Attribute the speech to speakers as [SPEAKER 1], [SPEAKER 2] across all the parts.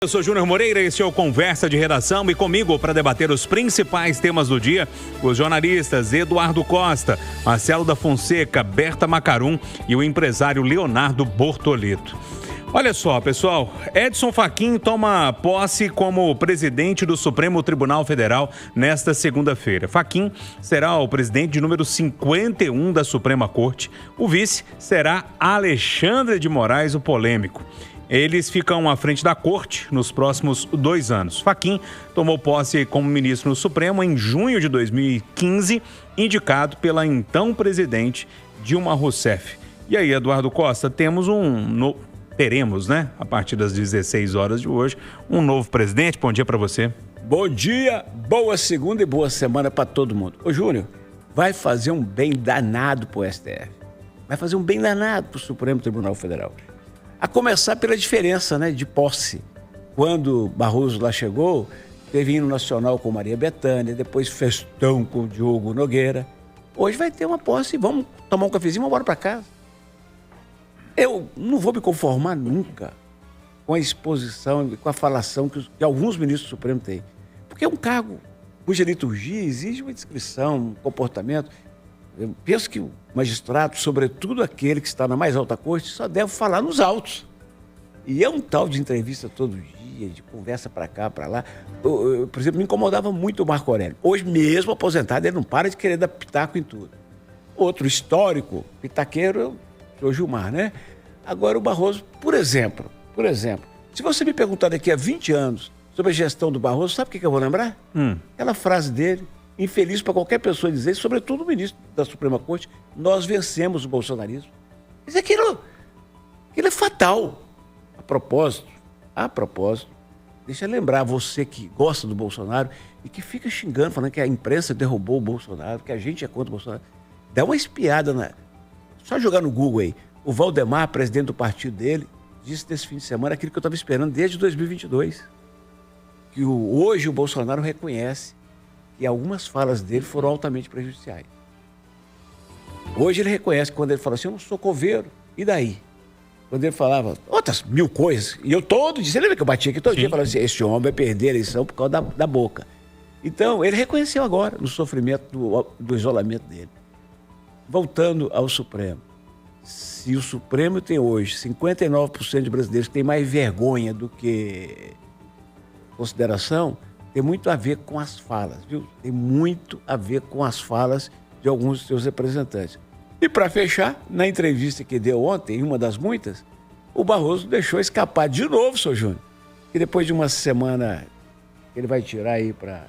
[SPEAKER 1] Eu sou Júnior Moreira, este é o Conversa de Redação e comigo para debater os principais temas do dia, os jornalistas Eduardo Costa, Marcelo da Fonseca, Berta Macarum e o empresário Leonardo Bortoleto. Olha só, pessoal, Edson Fachin toma posse como presidente do Supremo Tribunal Federal nesta segunda-feira. Fachin será o presidente de número 51 da Suprema Corte. O vice será Alexandre de Moraes, o polêmico. Eles ficam à frente da corte nos próximos 2 anos. Fachin tomou posse como ministro no Supremo em junho de 2015, indicado pela então presidente Dilma Rousseff. E aí, Eduardo Costa, teremos, né, a partir das 16 horas de hoje, um novo presidente. Bom dia para você.
[SPEAKER 2] Bom dia, boa segunda e boa semana para todo mundo. Ô Júnior, vai fazer um bem danado pro STF. Vai fazer um bem danado pro Supremo Tribunal Federal. A começar pela diferença, né, de posse. Quando Barroso lá chegou, teve hino nacional com Maria Bethânia, depois festão com Diogo Nogueira. Hoje vai ter uma posse, vamos tomar um cafezinho e vamos embora para casa. Eu não vou me conformar nunca com a exposição, com a falação que alguns ministros do Supremo têm. Porque é um cargo cuja liturgia exige uma descrição, um comportamento. Eu penso que o magistrado, sobretudo aquele que está na mais alta corte, só deve falar nos autos. E é um tal de entrevista todo dia, de conversa para cá, para lá. Por exemplo, me incomodava muito o Marco Aurélio. Hoje mesmo, aposentado, ele não para de querer dar pitaco em tudo. Outro histórico, pitaqueiro, é o Gilmar, né? Agora o Barroso, por exemplo, se você me perguntar daqui a 20 anos sobre a gestão do Barroso, sabe o que eu vou lembrar? Aquela frase dele, infeliz para qualquer pessoa dizer, sobretudo o ministro da Suprema Corte, nós vencemos o bolsonarismo. Mas aquilo é fatal. A propósito, deixa eu lembrar você que gosta do Bolsonaro e que fica xingando, falando que a imprensa derrubou o Bolsonaro, que a gente é contra o Bolsonaro. Dá uma espiada só jogar no Google aí. O Valdemar, presidente do partido dele, disse nesse fim de semana aquilo que eu estava esperando desde 2022. Que hoje o Bolsonaro reconhece que algumas falas dele foram altamente prejudiciais. Hoje ele reconhece que quando ele fala assim, eu não sou coveiro, e daí? Quando ele falava outras 1000 coisas, e eu todo dia, você lembra que eu batia aqui todo dia falando assim, esse homem vai perder a eleição por causa da boca. Então, ele reconheceu agora no sofrimento do isolamento dele. Voltando ao Supremo. Se o Supremo tem hoje 59% de brasileiros que têm mais vergonha do que consideração, tem muito a ver com as falas, viu? Tem muito a ver com as falas de alguns dos seus representantes. E para fechar, na entrevista que deu ontem, uma das muitas, o Barroso deixou escapar de novo, seu Júnior, que depois de uma semana que ele vai tirar aí para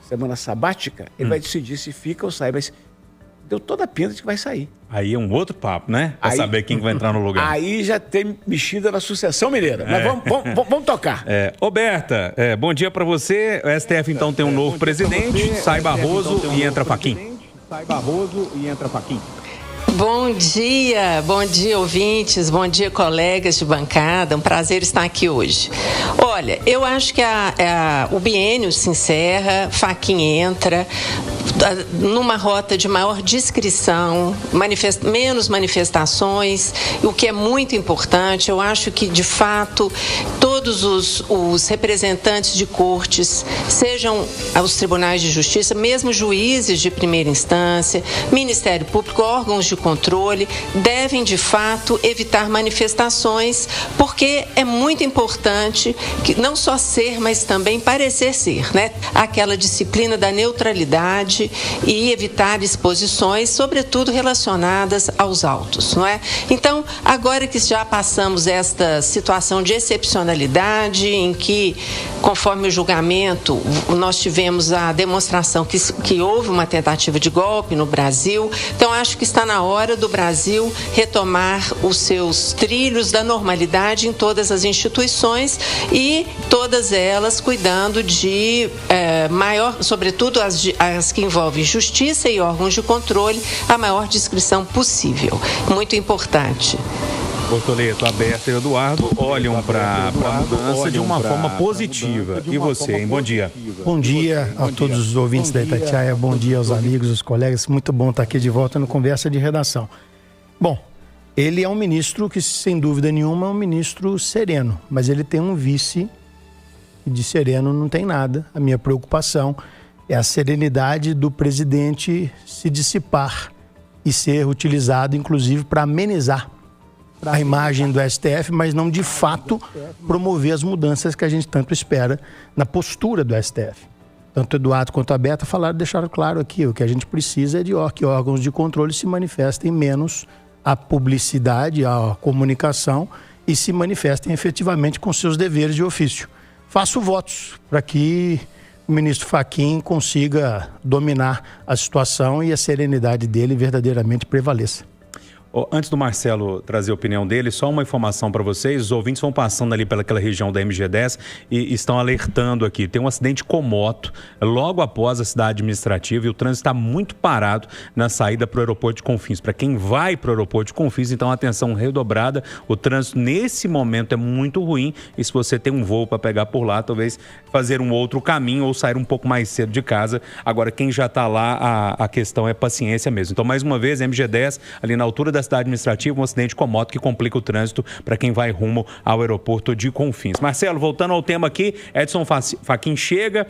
[SPEAKER 2] semana sabática, ele vai decidir se fica ou sai, mas deu toda a pinta de que vai sair.
[SPEAKER 1] Aí é um outro papo, né? Pra saber quem vai entrar no lugar.
[SPEAKER 2] Aí já tem mexida na sucessão mineira. Mas vamos tocar.
[SPEAKER 1] Ô Berta, bom dia pra você. O STF então tem um novo presidente, sai Barroso e entra Fachin.
[SPEAKER 3] Bom dia ouvintes, bom dia colegas de bancada, um prazer estar aqui hoje. Olha, eu acho que o biênio se encerra, Fachin entra numa rota de maior discrição, menos manifestações, o que é muito importante. Eu acho que, de fato, todos os representantes de cortes, sejam os tribunais de justiça, mesmo juízes de primeira instância, Ministério Público, órgãos de controle, devem, de fato, evitar manifestações, porque é muito importante que não só ser, mas também parecer ser, né? Aquela disciplina da neutralidade e evitar exposições, sobretudo relacionadas aos autos, não é? Então, agora que já passamos esta situação de excepcionalidade, em que, conforme o julgamento, nós tivemos a demonstração que houve uma tentativa de golpe no Brasil, então acho que está na hora do Brasil retomar os seus trilhos da normalidade em todas as instituições e todas elas cuidando de maior, sobretudo as que envolvem justiça e órgãos de controle, a maior discrição possível. Muito importante.
[SPEAKER 1] Bortoleto, a Berta e o Eduardo olham para a mudança de uma forma positiva. E você, hein? Bom dia.
[SPEAKER 4] Bom dia a todos os ouvintes da Itatiaia, bom dia aos amigos, aos colegas. Muito bom estar aqui de volta no Conversa de Redação. Bom, Ele é um ministro que, sem dúvida nenhuma, é um ministro sereno, mas ele tem um vice e de sereno não tem nada. A minha preocupação é a serenidade do presidente se dissipar e ser utilizado, inclusive, para amenizar a imagem do STF, mas não, de fato, promover as mudanças que a gente tanto espera na postura do STF. Tanto o Eduardo quanto a Beta deixaram claro aqui, o que a gente precisa é de que órgãos de controle se manifestem menos à publicidade, à comunicação e se manifestem efetivamente com seus deveres de ofício. Faço votos para que o ministro Fachin consiga dominar a situação e a serenidade dele verdadeiramente prevaleça.
[SPEAKER 1] Antes do Marcelo trazer a opinião dele, só uma informação para vocês. Os ouvintes vão passando ali pelaquela região da MG10 e estão alertando aqui. Tem um acidente com moto logo após a cidade administrativa e o trânsito está muito parado na saída para o aeroporto de Confins. Para quem vai para o aeroporto de Confins, então atenção redobrada. O trânsito nesse momento é muito ruim e se você tem um voo para pegar por lá, talvez fazer um outro caminho ou sair um pouco mais cedo de casa. Agora, quem já está lá, a questão é paciência mesmo. Então, mais uma vez, MG10, ali na altura da cidade administrativa, um acidente com moto que complica o trânsito para quem vai rumo ao aeroporto de Confins. Marcelo, voltando ao tema aqui, Edson Fachin chega,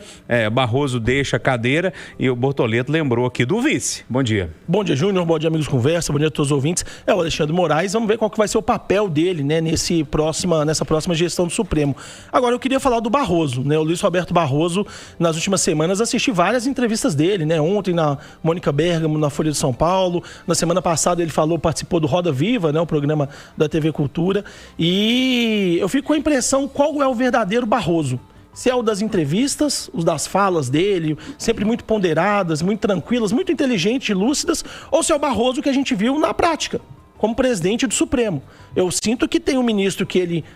[SPEAKER 1] Barroso deixa a cadeira e o Bortoleto lembrou aqui do vice. Bom dia.
[SPEAKER 5] Bom dia, Júnior. Bom dia, amigos Conversa. Bom dia a todos os ouvintes. O Alexandre Moraes, vamos ver qual que vai ser o papel dele, né, nessa próxima gestão do Supremo. Agora, eu queria falar do Barroso, né, o Luiz Roberto Barroso. Nas últimas semanas assisti várias entrevistas dele, né, ontem na Mônica Bergamo, na Folha de São Paulo. Na semana passada ele participou do Roda Viva, né, o programa da TV Cultura, e eu fico com a impressão qual é o verdadeiro Barroso. Se é o das entrevistas, os das falas dele, sempre muito ponderadas, muito tranquilas, muito inteligentes e lúcidas, ou se é o Barroso que a gente viu na prática, como presidente do Supremo. Eu sinto que tem um ministro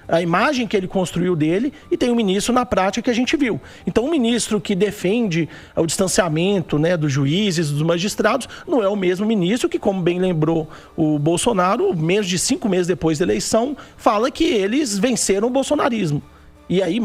[SPEAKER 5] a imagem que ele construiu dele, e tem um ministro na prática que a gente viu. Então, um ministro que defende o distanciamento, né, dos juízes, dos magistrados, não é o mesmo ministro que, como bem lembrou o Bolsonaro, menos de 5 meses depois da eleição, fala que eles venceram o bolsonarismo. E aí,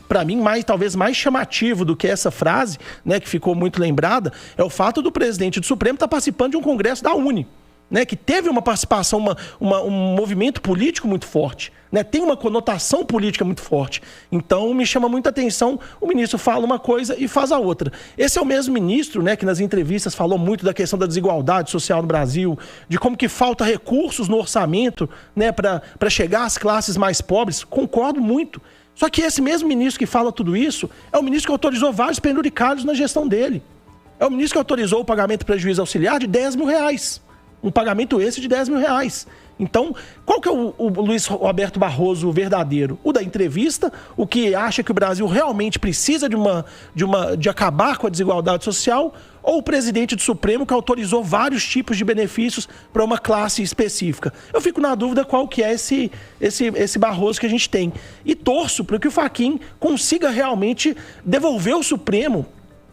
[SPEAKER 5] para mim, talvez mais chamativo do que essa frase, né, que ficou muito lembrada, é o fato do presidente do Supremo estar participando de um congresso da UNE, né, que teve uma participação, um movimento político muito forte, né, tem uma conotação política muito forte. Então, me chama muita atenção, o ministro fala uma coisa e faz a outra. Esse é o mesmo ministro, né, que nas entrevistas falou muito da questão da desigualdade social no Brasil, de como que falta recursos no orçamento, né, para chegar às classes mais pobres. Concordo muito. Só que esse mesmo ministro que fala tudo isso é o ministro que autorizou vários penduricalhos na gestão dele. É o ministro que autorizou o pagamento de prejuízo auxiliar de R$10 mil. Um pagamento esse de R$10 mil. Então, qual que é o Luiz Roberto Barroso verdadeiro? O da entrevista, o que acha que o Brasil realmente precisa de acabar com a desigualdade social, ou o presidente do Supremo que autorizou vários tipos de benefícios para uma classe específica? Eu fico na dúvida qual que é esse Barroso que a gente tem. E torço para que o Fachin consiga realmente devolver o Supremo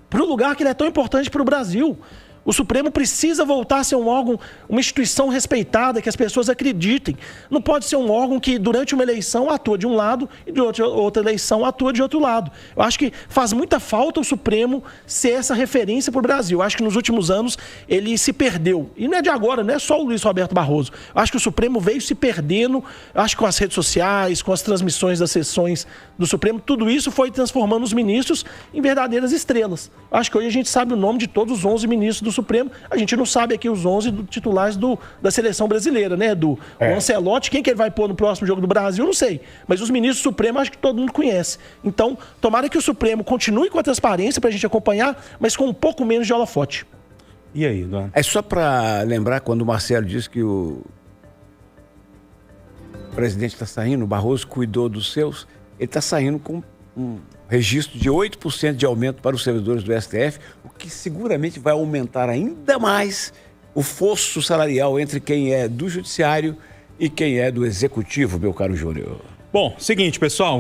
[SPEAKER 5] para o lugar que ele é tão importante para o Brasil. O Supremo precisa voltar a ser um órgão, uma instituição respeitada, que as pessoas acreditem. Não pode ser um órgão que, durante uma eleição, atua de um lado e de outra eleição atua de outro lado. Eu acho que faz muita falta o Supremo ser essa referência para o Brasil. Eu acho que nos últimos anos ele se perdeu. E não é de agora, não é só o Luiz Roberto Barroso. Eu acho que o Supremo veio se perdendo, eu acho que com as redes sociais, com as transmissões das sessões do Supremo, tudo isso foi transformando os ministros em verdadeiras estrelas. Eu acho que hoje a gente sabe o nome de todos os 11 ministros do Supremo, a gente não sabe aqui os 11 titulares da seleção brasileira, né? O Ancelotti, quem que ele vai pôr no próximo jogo do Brasil, não sei. Mas os ministros do Supremo, acho que todo mundo conhece. Então, tomara que o Supremo continue com a transparência para a gente acompanhar, mas com um pouco menos de holofote.
[SPEAKER 1] E aí, Eduardo?
[SPEAKER 2] É só para lembrar, quando o Marcelo disse que o presidente está saindo, o Barroso cuidou dos seus, ele está saindo com um registro de 8% de aumento para os servidores do STF, o que seguramente vai aumentar ainda mais o fosso salarial entre quem é do judiciário e quem é do executivo, meu caro Júnior.
[SPEAKER 1] Bom, seguinte, pessoal.